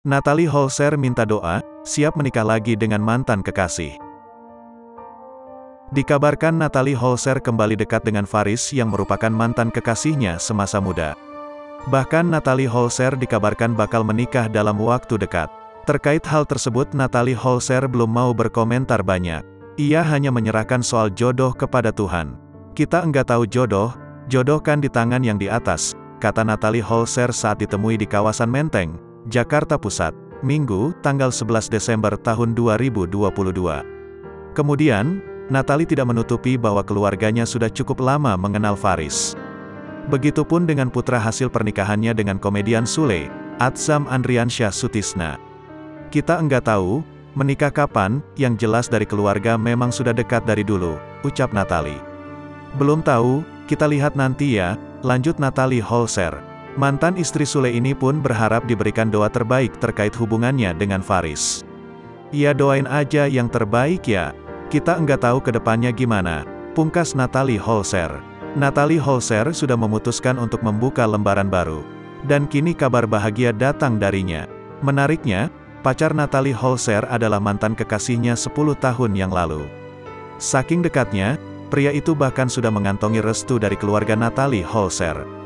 Natalie Holzer minta doa, siap menikah lagi dengan mantan kekasih. Dikabarkan Natalie Holzer kembali dekat dengan Faris yang merupakan mantan kekasihnya semasa muda. Bahkan Natalie Holzer dikabarkan bakal menikah dalam waktu dekat. Terkait hal tersebut Natalie Holzer belum mau berkomentar banyak. Ia hanya menyerahkan soal jodoh kepada Tuhan. Kita enggak tahu jodoh kan di tangan yang di atas, kata Natalie Holzer saat ditemui di kawasan Menteng, Jakarta Pusat, Minggu, tanggal 11 Desember tahun 2022. Kemudian, Natalie tidak menutupi bahwa keluarganya sudah cukup lama mengenal Faris. Begitupun dengan putra hasil pernikahannya dengan komedian Sule, Atzam Andriansyah Sutisna. Kita enggak tahu, menikah kapan, yang jelas dari keluarga memang sudah dekat dari dulu, ucap Natalie. Belum tahu, kita lihat nanti ya, lanjut Natalie Holzer. Mantan istri Sule ini pun berharap diberikan doa terbaik terkait hubungannya dengan Faris. Ya doain aja yang terbaik ya, kita enggak tahu ke depannya gimana, pungkas Natalie Holzer. Natalie Holzer sudah memutuskan untuk membuka lembaran baru. Dan kini kabar bahagia datang darinya. Menariknya, pacar Natalie Holzer adalah mantan kekasihnya 10 tahun yang lalu. Saking dekatnya, pria itu bahkan sudah mengantongi restu dari keluarga Natalie Holzer.